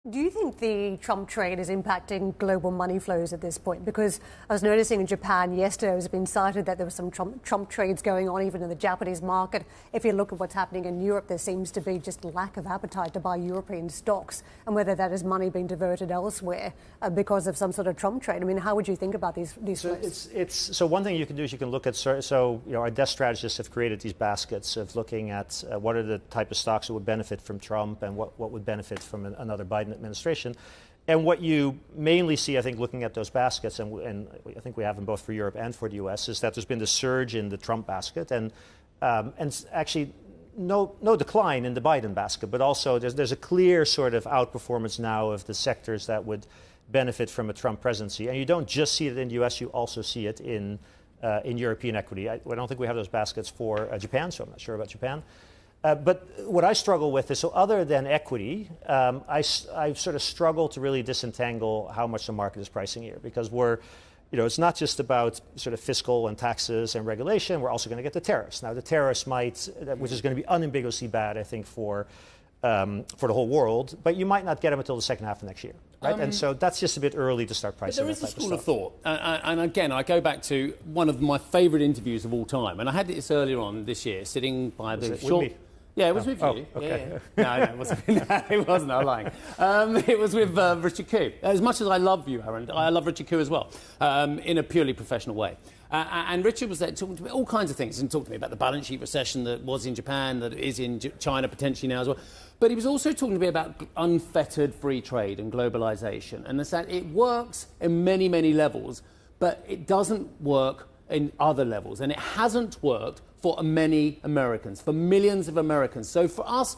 Do you think the Trump trade is impacting global money flows at this point? Because I was noticing in Japan yesterday, it has been cited that there was some Trump trades going on even in the Japanese market. If you look at what's happening in Europe, there seems to be just lack of appetite to buy European stocks, and whether that is money being diverted elsewhere because of some sort of Trump trade. I mean, how would you think about these flows? So one thing you can do is you can look at, our desk strategists have created these baskets of looking at what are the type of stocks that would benefit from Trump and what would benefit from another Biden administration. And what you mainly see, I think, looking at those baskets, and I think we have them both for Europe and for the US, is that there's been the surge in the Trump basket and actually no decline in the Biden basket, but also there's a clear sort of outperformance now of the sectors that would benefit from a Trump presidency. And you don't just see it in the US, you also see it in European equity. I don't think we have those baskets for Japan, so I'm not sure about Japan. But what I struggle with is, so other than equity, I sort of struggle to really disentangle how much the market is pricing here, because it's not just about sort of fiscal and taxes and regulation. We're also going to get the tariffs. Now, the tariffs which is going to be unambiguously bad, I think, for the whole world, but you might not get them until the second half of next year, right? And so that's just a bit early to start pricing. But there is a school of thought, and again, I go back to one of my favourite interviews of all time, and I had this earlier on this year, sitting by the short. Yeah, it was with you. Okay. Yeah. No, it wasn't. It wasn't. I'm lying. It was with Richard Koo. As much as I love you, Arend, I love Richard Koo as well, in a purely professional way. And Richard was there talking to me all kinds of things, and talking to me about the balance sheet recession that was in Japan, that is in China potentially now as well. But he was also talking to me about unfettered free trade and globalisation, and that it works in many, many levels, but it doesn't work in other levels, and it hasn't worked for many Americans, for millions of Americans. So for us,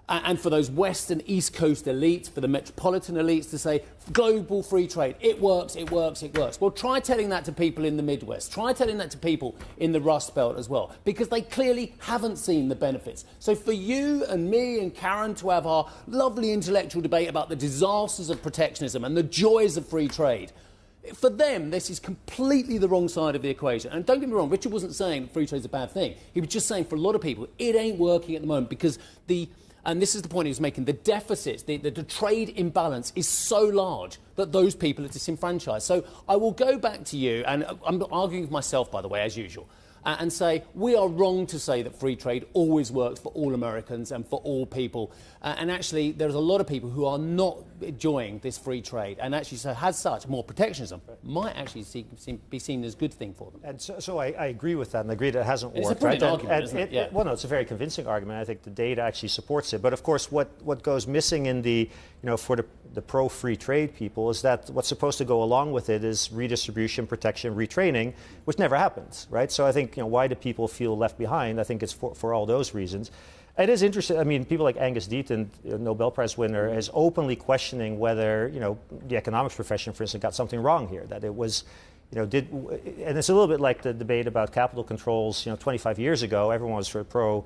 and for those West and East Coast elites, for the metropolitan elites to say, global free trade, it works, it works, it works. Well, try telling that to people in the Midwest. Try telling that to people in the Rust Belt as well, because they clearly haven't seen the benefits. So for you and me and Karen to have our lovely intellectual debate about the disasters of protectionism and the joys of free trade, for them, this is completely the wrong side of the equation. And don't get me wrong, Richard wasn't saying that free trade is a bad thing. He was just saying for a lot of people, it ain't working at the moment because and this is the point he was making, the deficits, the trade imbalance is so large that those people are disenfranchised. So I will go back to you, and I'm arguing with myself, by the way, as usual, and say we are wrong to say that free trade always works for all Americans and for all people. And actually, there's a lot of people who are not enjoying this free trade, and actually, so as such, more protectionism might actually be seen as a good thing for them. And so I agree with that, and I agree that it hasn't worked. It's a brilliant argument, isn't it? Yeah. Well, no, it's a very convincing argument. I think the data actually supports it. But of course, what goes missing in for the pro-free trade people is that what's supposed to go along with it is redistribution, protection, retraining, which never happens, right? So I think, why do people feel left behind? I think it's for all those reasons. It is interesting. I mean, people like Angus Deaton, Nobel Prize winner, is openly questioning whether, the economics profession, for instance, got something wrong here. That it was, and it's a little bit like the debate about capital controls. 25 years ago, everyone was for pro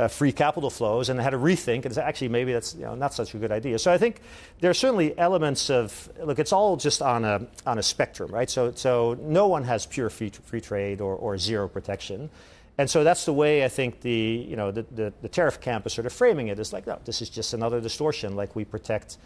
free capital flows, and they had to rethink. And actually, maybe that's not such a good idea. So I think there are certainly elements of it's all just on a spectrum, right? So no one has pure free trade or zero protection. And so that's the way I think the tariff camp is sort of framing it. It's like, no, this is just another distortion. Like we protect,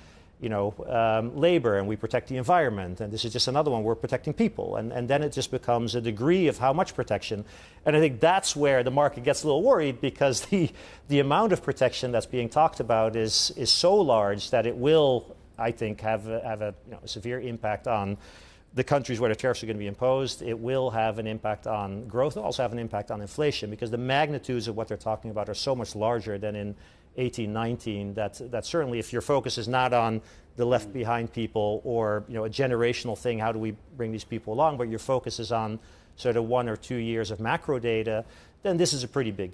labor and we protect the environment, and this is just another one. We're protecting people, and then it just becomes a degree of how much protection. And I think that's where the market gets a little worried, because the amount of protection that's being talked about is so large that it will, I think, have a severe impact on the countries where the tariffs are going to be imposed. It will have an impact on growth. It'll also have an impact on inflation, because the magnitudes of what they're talking about are so much larger than in 1819 that certainly, if your focus is not on the left behind people or a generational thing, how do we bring these people along, but your focus is on sort of 1 or 2 years of macro data, then this is a pretty big deal.